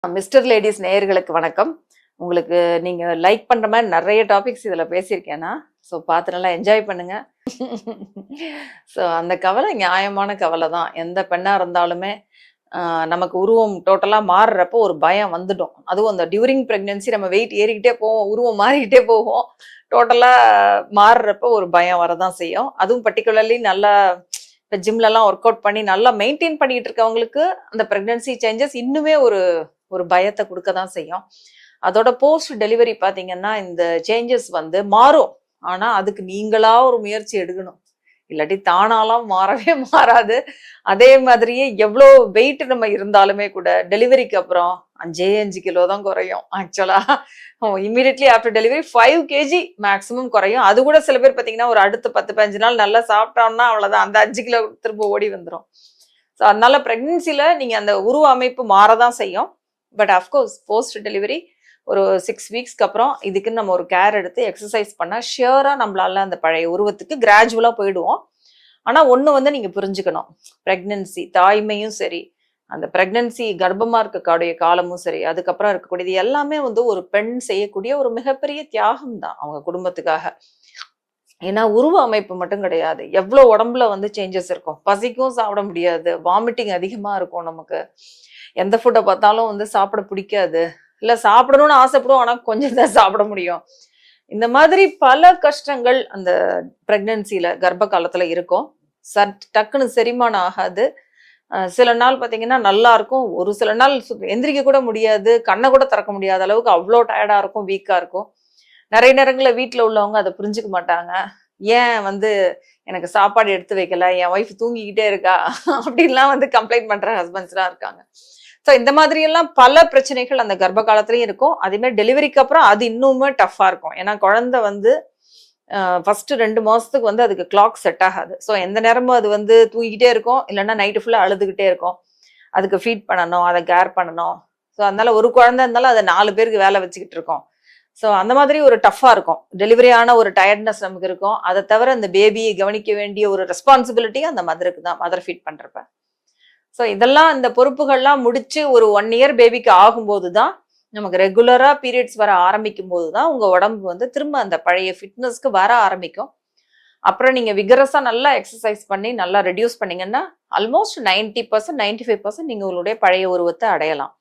Mister ladies நேயர்களுக்கு வணக்கம். உங்களுக்கு நீங்க லைக் பண்ற மாதிரி நிறைய டாபிக்ஸ் இதுல பேசியிருக்கேன்னா, ஸோ பார்த்து நல்லா என்ஜாய் பண்ணுங்க. ஸோ அந்த கவலை நியாயமான கவலை தான். எந்த பெண்ணா இருந்தாலுமே நமக்கு உருவம் டோட்டலா மாறுறப்போ ஒரு பயம் வந்துடும். அதுவும் அந்த டியூரிங் பிரெக்னன்சி நம்ம வெயிட் ஏறிக்கிட்டே போவோம், உருவம் மாறிக்கிட்டே போவோம். டோட்டலா மாறுறப்போ ஒரு பயம் வரதான் செய்யும். அதுவும் பர்டிகுலர்லி நல்லா இப்போ ஜிம்லலாம் ஒர்க் அவுட் பண்ணி நல்லா மெயின்டைன் பண்ணிட்டு இருக்கவங்களுக்கு அந்த பிரெக்னன்சி சேஞ்சஸ் இன்னுமே ஒரு ஒரு பயத்தை கொடுக்க தான் செய்யும். அதோட போஸ்ட் டெலிவரி பார்த்தீங்கன்னா இந்த சேஞ்சஸ் வந்து மாறும். ஆனால் அதுக்கு நீங்களா ஒரு முயற்சி எடுக்கணும். இல்லாட்டி தானாலாம் மாறவே மாறாது. அதே மாதிரியே எவ்வளோ வெயிட் நம்ம இருந்தாலுமே கூட டெலிவரிக்கு அப்புறம் 5 கிலோ தான் குறையும். ஆக்சுவலா immediately after delivery 5 kg maximum குறையும். அது கூட சில பேர் பார்த்தீங்கன்னா ஒரு அடுத்த 10-15 நாள் நல்லா சாப்பிட்டோம்னா அவ்வளோதான், அந்த 5 கிலோ திரும்ப ஓடி வந்துடும். ஸோ அதனால பிரெக்னன்சில நீங்க அந்த உருவ அமைப்பு மாறதான் செய்யும். பட் அஃப்கோர்ஸ் போஸ்ட் டெலிவரி ஒரு 6 வீக்ஸ்க்கு அப்புறம் இதுக்குன்னு நம்ம ஒரு கேர் எடுத்து எக்ஸசைஸ் பண்ணால் ஷியராக நம்மளால அந்த பழைய உருவத்துக்கு கிராஜுவலாக போயிடுவோம். ஆனால் ஒன்று வந்து நீங்கள் புரிஞ்சுக்கணும், ப்ரெக்னன்சி தாய்மையும் சரி, அந்த ப்ரெக்னன்சி கர்ப்பமாக இருக்கக்கூடிய காலமும் சரி, அதுக்கப்புறம் இருக்கக்கூடியது எல்லாமே வந்து ஒரு பெண் செய்யக்கூடிய ஒரு மிகப்பெரிய தியாகம் தான் அவங்க குடும்பத்துக்காக. ஏன்னா உருவ அமைப்பு மட்டும் கிடையாது, எவ்வளோ உடம்புல வந்து சேஞ்சஸ் இருக்கும். பசிக்கும் சாப்பிட முடியாது, வாமிட்டிங் அதிகமாக இருக்கும், நமக்கு எந்த ஃபுட்டை பார்த்தாலும் வந்து சாப்பிட பிடிக்காது, இல்லை சாப்பிடணும்னு ஆசைப்படுவோம் ஆனால் கொஞ்சம் தான் சாப்பிட முடியும். இந்த மாதிரி பல கஷ்டங்கள் அந்த பிரெக்னன்சியில் கர்ப்ப காலத்தில் இருக்கும். டக்குன்னு செரிமானம் ஆகாது. சில நாள் பார்த்தீங்கன்னா நல்லா இருக்கும், ஒரு சில நாள் எந்திரிக்க கூட முடியாது, கண்ணை கூட திறக்க முடியாத அளவுக்கு அவ்வளோ டயர்டாக இருக்கும், வீக்காக இருக்கும். நிறைய நேரங்களில் வீட்டில் உள்ளவங்க அதை புரிஞ்சுக்க மாட்டாங்க. ஏன் வந்து எனக்கு சாப்பாடு எடுத்து வைக்கல, என் ஒய்ஃப் தூங்கிக்கிட்டே இருக்கா அப்படின்லாம் வந்து கம்ப்ளைண்ட் பண்ணுற ஹஸ்பண்ட்ஸ்லாம் இருக்காங்க. ஸோ இந்த மாதிரியெல்லாம் பல பிரச்சனைகள் அந்த கர்ப்ப காலத்துலையும் இருக்கும். அதேமாதிரி டெலிவரிக்கு அப்புறம் அது இன்னுமே டஃப்பாக இருக்கும். ஏன்னா குழந்தை வந்து ஃபர்ஸ்ட் 2 மாதத்துக்கு வந்து அதுக்கு கிளாக் செட் ஆகாது. ஸோ எந்த நேரமும் அது வந்து தூங்கிக்கிட்டே இருக்கும், இல்லைன்னா நைட்டு ஃபுல்லாக அழுதுகிட்டே இருக்கும். அதுக்கு ஃபீட் பண்ணணும், அதை கேர் பண்ணணும். ஸோ அதனால ஒரு குழந்தை இருந்தாலும் அதை 4 பேருக்கு வேலை வச்சுக்கிட்டு இருக்கோம். ஸோ அந்த மாதிரி ஒரு டஃப்பாக இருக்கும். டெலிவரியான ஒரு டயர்ட்னஸ் நமக்கு இருக்கும். அதை தவிர அந்த பேபியை கவனிக்க வேண்டிய ஒரு ரெஸ்பான்சிபிலிட்டியும் அந்த மதருக்கு தான், மதர் ஃபீட் பண்ணுறப்ப. ஸோ இதெல்லாம் இந்த பொறுப்புகள்லாம் முடிச்சு ஒரு 1 year பேபிக்கு ஆகும்போது தான் நமக்கு ரெகுலராக பீரியட்ஸ் வர ஆரம்பிக்கும் போது தான் உங்கள் உடம்பு வந்து திரும்ப அந்த பழைய ஃபிட்னஸ்க்கு வர ஆரம்பிக்கும். அப்புறம் நீங்கள் விகரஸாக நல்லா எக்ஸசைஸ் பண்ணி நல்லா ரெடியூஸ் பண்ணிங்கன்னா ஆல்மோஸ்ட் 90% 95% நீங்கள் உங்களுடைய பழைய உருவத்தை அடையலாம்.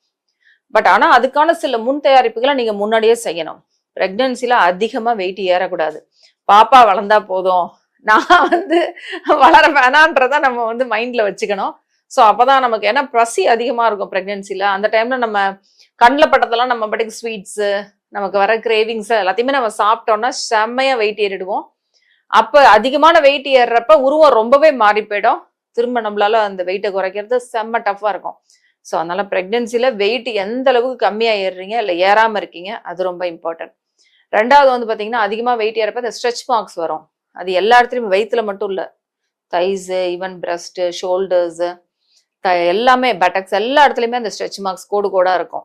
பட் ஆனால் அதுக்கான சில முன் தயாரிப்புகளை நீங்கள் முன்னாடியே செய்யணும். ப்ரெக்னன்சியில் அதிகமாக வெயிட் ஏறக்கூடாது. பாப்பா வளர்ந்தா போதும், நான் வந்து வளர வேணான்றதை நம்ம வந்து மைண்டில் வச்சுக்கணும். ஸோ அப்போதான் நமக்கு, ஏன்னா பசி அதிகமாக இருக்கும் ப்ரெக்னென்சியில். அந்த டைமில் நம்ம கண்ணில் பட்டதெல்லாம் நம்ம பாட்டுக்கு ஸ்வீட்ஸு, நமக்கு வர கிரேவிங்ஸு எல்லாத்தையுமே நம்ம சாப்பிட்டோம்னா செம்மையாக வெயிட் ஏறிடுவோம். அப்போ அதிகமான வெயிட் ஏறுறப்ப உருவம் ரொம்பவே மாறி போயிடும். திரும்ப நம்மளால அந்த வெயிட்டை குறைக்கிறது செம்ம டஃப்பாக இருக்கும். ஸோ அதனால ப்ரெக்னென்சியில் வெயிட் எந்த அளவுக்கு கம்மியாக ஏறுறீங்க இல்லை ஏறாமல் இருக்கீங்க, அது ரொம்ப இம்பார்ட்டன்ட். ரெண்டாவது வந்து பார்த்தீங்கன்னா அதிகமாக வெயிட் ஏறப்ப இந்த ஸ்ட்ரெச் மார்க்ஸ் வரும். அது எல்லா இடத்துலையும், வயிற்றுல மட்டும் இல்லை, தைஸு, ஈவன் பிரஸ்ட்டு, ஷோல்டர்ஸு, எல்லாமே பட்டக்ஸ் எல்லா இடத்துலையுமே அந்த ஸ்ட்ரெச் மார்க்ஸ் கோடு கோடாக இருக்கும்.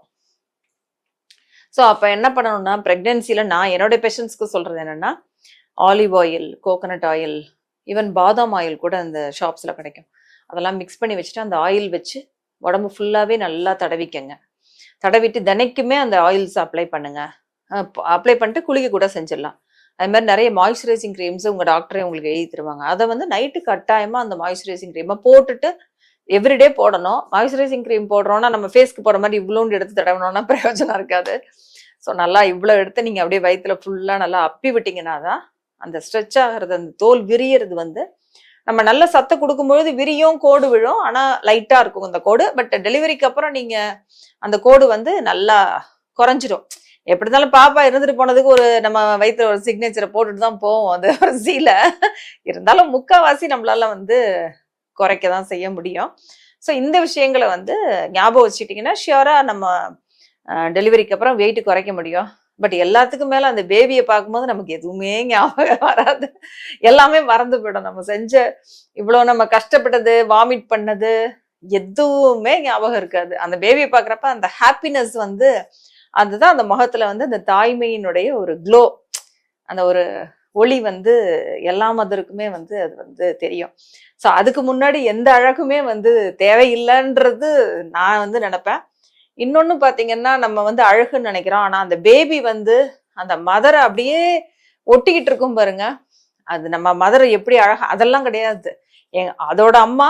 ஸோ அப்போ என்ன பண்ணணும்னா ப்ரெக்னென்சியில் நான் என்னோட பேஷண்ட்ஸ்க்கு சொல்கிறது என்னென்னா, olive oil, coconut oil, even பாதாம் ஆயில் கூட அந்த ஷாப்ஸில் கிடைக்கும். அதெல்லாம் மிக்ஸ் பண்ணி வச்சுட்டு அந்த ஆயில் வச்சு உடம்பு ஃபுல்லாகவே நல்லா தடவிக்கங்க. தடவிட்டு தினைக்குமே அந்த ஆயில்ஸ் அப்ளை பண்ணுங்க. அப்ளை பண்ணிட்டு குளிக்க கூட செஞ்சிடலாம். அது மாதிரி நிறைய மாய்ஸ்சரைசிங் க்ரீம்ஸ் உங்கள் டாக்டரே உங்களுக்கு எழுதி தருவாங்க. அதை வந்து நைட்டு கட்டாயமாக அந்த மாய்ஸ்சரைசிங் க்ரீமை போட்டுட்டு எவ்ரிடே போடணும். மாய்ஸ்சரைசிங் க்ரீம் போடுறோன்னா நம்ம ஃபேஸ்க்கு போடுற மாதிரி இவ்வளோண்டு எடுத்து தடவினோன்னா பிரயோஜனம் இருக்காது. ஸோ நல்லா இவ்வளோ எடுத்து நீங்கள் அப்படியே வயிற்றுல ஃபுல்லாக நல்லா அப்பி விட்டிங்கன்னா தான் அந்த ஸ்ட்ரெச் ஆகிறது, அந்த தோல் விரியறது வந்து நம்ம நல்ல சத்தை கொடுக்கும்பொழுது விரியும், கோடு விழும், ஆனால் லைட்டாக இருக்கும் அந்த கோடு. பட் டெலிவரிக்கு அப்புறம் நீங்கள் அந்த கோடு வந்து நல்லா குறைஞ்சிடும். எப்படி இருந்தாலும் பாப்பா இருந்துட்டு போனதுக்கு ஒரு நம்ம வயிற்றுல ஒரு சிக்னேச்சரை போட்டுட்டு தான் போவோம் அந்த ஒரு சீல. இருந்தாலும் முக்கால்வாசி நம்மளால வந்து குறைக்க தான் செய்ய முடியும். ஸோ இந்த விஷயங்களை வந்து ஞாபகம் வச்சுக்கிட்டிங்கன்னா ஷியோராக நம்ம டெலிவரிக்கு அப்புறம் வெயிட் குறைக்க முடியும். பட் எல்லாத்துக்கும் மேலே அந்த பேபியை பார்க்கும்போது நமக்கு எதுவுமே ஞாபகம் வராது, எல்லாமே மறந்து போயிடும். நம்ம செஞ்ச இவ்வளோ நம்ம கஷ்டப்பட்டது, வாமிட் பண்ணது எதுவுமே ஞாபகம் இருக்காது. அந்த பேபியை பார்க்குறப்ப அந்த ஹாப்பினஸ் வந்து அதுதான் அந்த முகத்தில் வந்து அந்த தாய்மையினுடைய ஒரு க்ளோ, அந்த ஒரு ஒளி வந்து எல்லா மதருக்குமே வந்து அது வந்து தெரியும். ஸோ அதுக்கு முன்னாடி எந்த அழகுமே வந்து தேவையில்லைன்றது நான் வந்து நினைப்பேன். இன்னொன்னு பாத்தீங்கன்னா நம்ம வந்து அழகுன்னு நினைக்கிறோம். ஆனா அந்த பேபி வந்து அந்த மதரை அப்படியே ஒட்டிக்கிட்டு இருக்கும் பாருங்க. அது நம்ம மதரை எப்படி அழகா அதெல்லாம் கிடையாது. அதோட அம்மா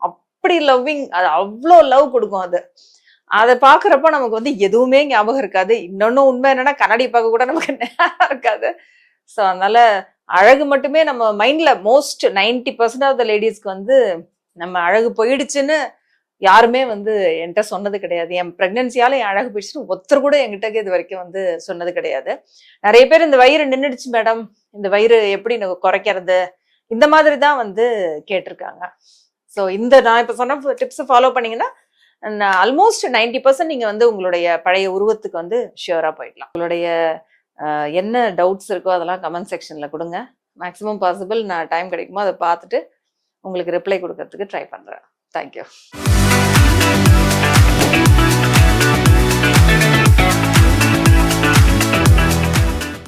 அப்படி லவ்விங், அது அவ்வளோ லவ் கொடுக்கும் அது. அதை பாக்குறப்ப நமக்கு வந்து எதுவுமே ஞாபகம் இருக்காது. இன்னொன்னு உண்மை என்னன்னா கண்ணாடி பார்க்க கூட நமக்கு நேரம் இருக்காது. ஸோ அதனால அழகு மட்டுமே நம்ம மைண்ட்ல மோஸ்ட் 90% ஆஃப் த லேடிஸ்க்கு வந்து நம்ம அழகு போயிடுச்சுன்னு யாருமே வந்து என்கிட்ட சொன்னது கிடையாது. என் பிரெக்னன்சியால என் அழகு போயிடுச்சுன்னு ஒருத்தர் கூட என்கிட்ட இது வரைக்கும் வந்து சொன்னது கிடையாது. நிறைய பேர் இந்த வயிறு நின்றுடுச்சு மேடம், இந்த வயிறு எப்படி குறைக்கிறது, இந்த மாதிரி தான் வந்து கேட்டிருக்காங்க. ஸோ இந்த நான் இப்போ சொன்ன டிப்ஸ் ஃபாலோ பண்ணீங்கன்னா ஆல்மோஸ்ட் 90% நீங்க வந்து உங்களுடைய பழைய உருவத்துக்கு வந்து ஷியூரா போயிடலாம். உங்களுடைய என்ன டவுட்ஸ் இருக்கோ அதெல்லாம் கமெண்ட் செக்ஷன்ல கொடுங்க. மேக்ஸிமம் பாசிபிள் நான் டைம் கிடைக்குமோ அதை பார்த்துட்டு உங்களுக்கு ரிப்ளை கொடுக்கறதுக்கு ட்ரை பண்றேன். தேங்க்யூ.